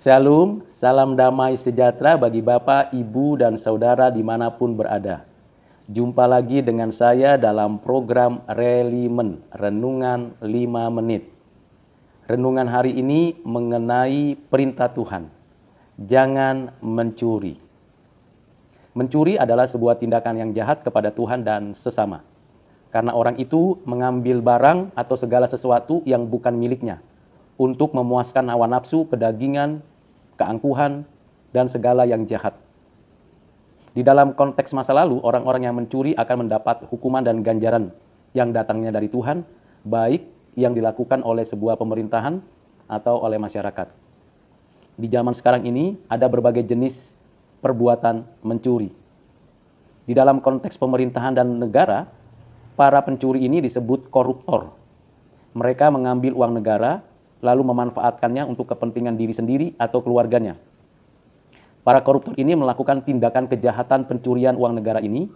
Shalom, salam damai sejahtera bagi Bapak, Ibu, dan Saudara dimanapun berada. Jumpa lagi dengan saya dalam program Relimen, Renungan 5 Menit. Renungan hari ini mengenai perintah Tuhan. Jangan mencuri. Mencuri adalah sebuah tindakan yang jahat kepada Tuhan dan sesama. Karena orang itu mengambil barang atau segala sesuatu yang bukan miliknya untuk memuaskan hawa nafsu, kedagingan, keangkuhan, dan segala yang jahat. Di dalam konteks masa lalu, orang-orang yang mencuri akan mendapat hukuman dan ganjaran yang datangnya dari Tuhan, baik yang dilakukan oleh sebuah pemerintahan atau oleh masyarakat. Di zaman sekarang ini, ada berbagai jenis perbuatan mencuri. Di dalam konteks pemerintahan dan negara, para pencuri ini disebut koruptor. Mereka mengambil uang negara, lalu memanfaatkannya untuk kepentingan diri sendiri atau keluarganya. Para koruptor ini melakukan tindakan kejahatan pencurian uang negara ini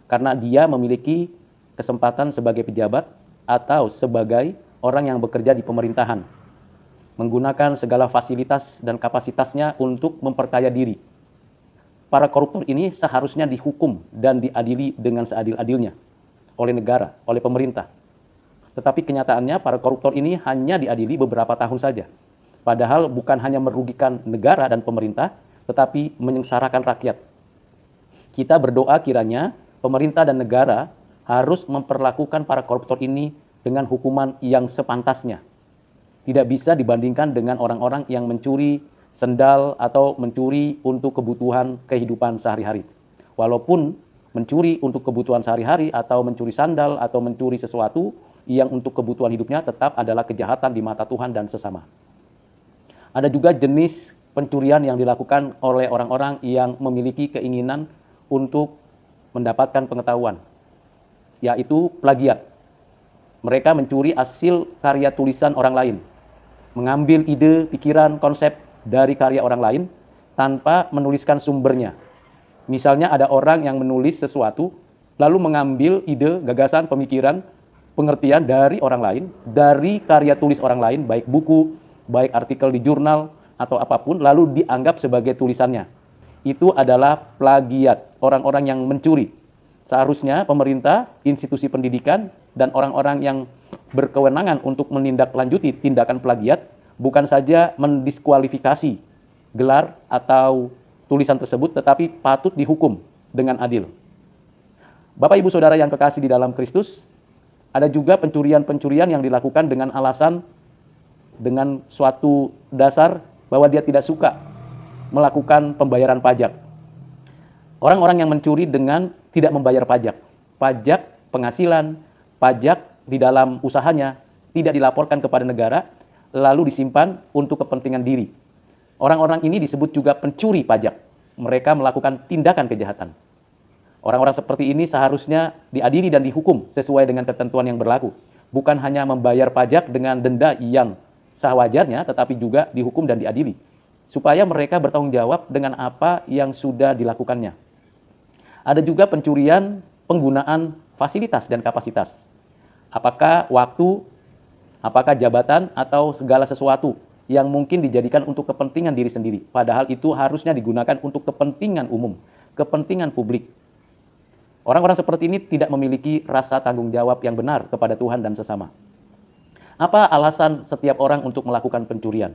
karena dia memiliki kesempatan sebagai pejabat atau sebagai orang yang bekerja di pemerintahan, menggunakan segala fasilitas dan kapasitasnya untuk memperkaya diri. Para koruptor ini seharusnya dihukum dan diadili dengan seadil-adilnya oleh negara, oleh pemerintah. Tetapi kenyataannya para koruptor ini hanya diadili beberapa tahun saja. Padahal bukan hanya merugikan negara dan pemerintah, tetapi menyengsarakan rakyat. Kita berdoa kiranya pemerintah dan negara harus memperlakukan para koruptor ini dengan hukuman yang sepantasnya. Tidak bisa dibandingkan dengan orang-orang yang mencuri sendal atau mencuri untuk kebutuhan kehidupan sehari-hari. Walaupun mencuri untuk kebutuhan sehari-hari atau mencuri sandal atau mencuri sesuatu yang untuk kebutuhan hidupnya tetap adalah kejahatan di mata Tuhan dan sesama. Ada juga jenis pencurian yang dilakukan oleh orang-orang yang memiliki keinginan untuk mendapatkan pengetahuan, yaitu plagiat. Mereka mencuri hasil karya tulisan orang lain, mengambil ide, pikiran, konsep dari karya orang lain tanpa menuliskan sumbernya. Misalnya ada orang yang menulis sesuatu, lalu mengambil ide, gagasan, pemikiran, pengertian dari orang lain, dari karya tulis orang lain, baik buku, baik artikel di jurnal, atau apapun, lalu dianggap sebagai tulisannya. Itu adalah plagiat, orang-orang yang mencuri. Seharusnya pemerintah, institusi pendidikan, dan orang-orang yang berkewenangan untuk menindaklanjuti tindakan plagiat, bukan saja mendiskualifikasi gelar atau tulisan tersebut, tetapi patut dihukum dengan adil. Bapak, Ibu, Saudara yang kekasih di dalam Kristus, ada juga pencurian-pencurian yang dilakukan dengan alasan, dengan suatu dasar bahwa dia tidak suka melakukan pembayaran pajak. Orang-orang yang mencuri dengan tidak membayar pajak. Pajak penghasilan, pajak di dalam usahanya tidak dilaporkan kepada negara, lalu disimpan untuk kepentingan diri. Orang-orang ini disebut juga pencuri pajak. Mereka melakukan tindakan kejahatan. Orang-orang seperti ini seharusnya diadili dan dihukum sesuai dengan ketentuan yang berlaku. Bukan hanya membayar pajak dengan denda yang sewajarnya, tetapi juga dihukum dan diadili. Supaya mereka bertanggung jawab dengan apa yang sudah dilakukannya. Ada juga pencurian penggunaan fasilitas dan kapasitas. Apakah waktu, apakah jabatan, atau segala sesuatu yang mungkin dijadikan untuk kepentingan diri sendiri. Padahal itu harusnya digunakan untuk kepentingan umum, kepentingan publik. Orang-orang seperti ini tidak memiliki rasa tanggung jawab yang benar kepada Tuhan dan sesama. Apa alasan setiap orang untuk melakukan pencurian?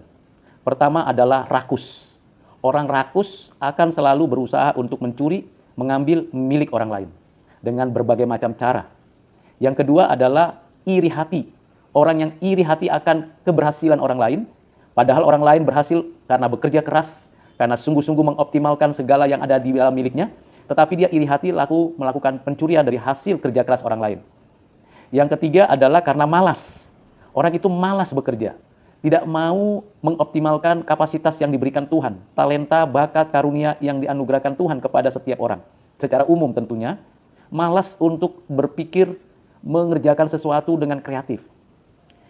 Pertama adalah rakus. Orang rakus akan selalu berusaha untuk mencuri, mengambil milik orang lain dengan berbagai macam cara. Yang kedua adalah iri hati. Orang yang iri hati akan keberhasilan orang lain, padahal orang lain berhasil karena bekerja keras, karena sungguh-sungguh mengoptimalkan segala yang ada di dalam miliknya, tetapi dia iri hati lalu melakukan pencurian dari hasil kerja keras orang lain. Yang ketiga adalah karena malas. Orang itu malas bekerja, tidak mau mengoptimalkan kapasitas yang diberikan Tuhan, talenta, bakat, karunia yang dianugerahkan Tuhan kepada setiap orang. Secara umum tentunya, malas untuk berpikir mengerjakan sesuatu dengan kreatif.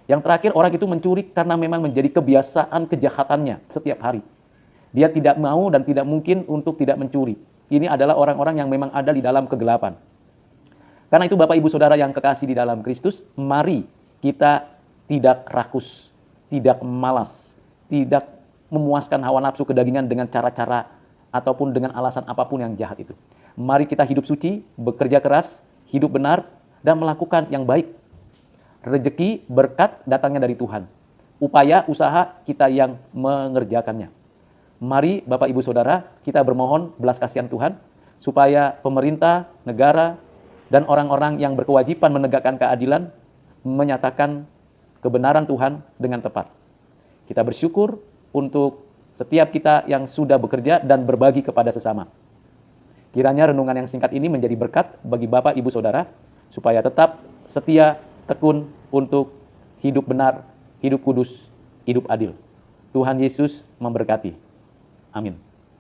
Yang terakhir, orang itu mencuri karena memang menjadi kebiasaan kejahatannya setiap hari. Dia tidak mau dan tidak mungkin untuk tidak mencuri. Ini adalah orang-orang yang memang ada di dalam kegelapan. Karena itu Bapak, Ibu, Saudara yang kekasih di dalam Kristus, mari kita tidak rakus, tidak malas, tidak memuaskan hawa nafsu kedagingan dengan cara-cara ataupun dengan alasan apapun yang jahat itu. Mari kita hidup suci, bekerja keras, hidup benar, dan melakukan yang baik. Rezeki, berkat datangnya dari Tuhan. Upaya, usaha kita yang mengerjakannya. Mari Bapak Ibu Saudara, kita bermohon belas kasihan Tuhan, supaya pemerintah, negara, dan orang-orang yang berkewajiban menegakkan keadilan, menyatakan kebenaran Tuhan dengan tepat. Kita bersyukur untuk setiap kita yang sudah bekerja dan berbagi kepada sesama. Kiranya renungan yang singkat ini menjadi berkat bagi Bapak, Ibu, Saudara, supaya tetap setia, tekun untuk hidup benar, hidup kudus, hidup adil. Tuhan Yesus memberkati. Amin.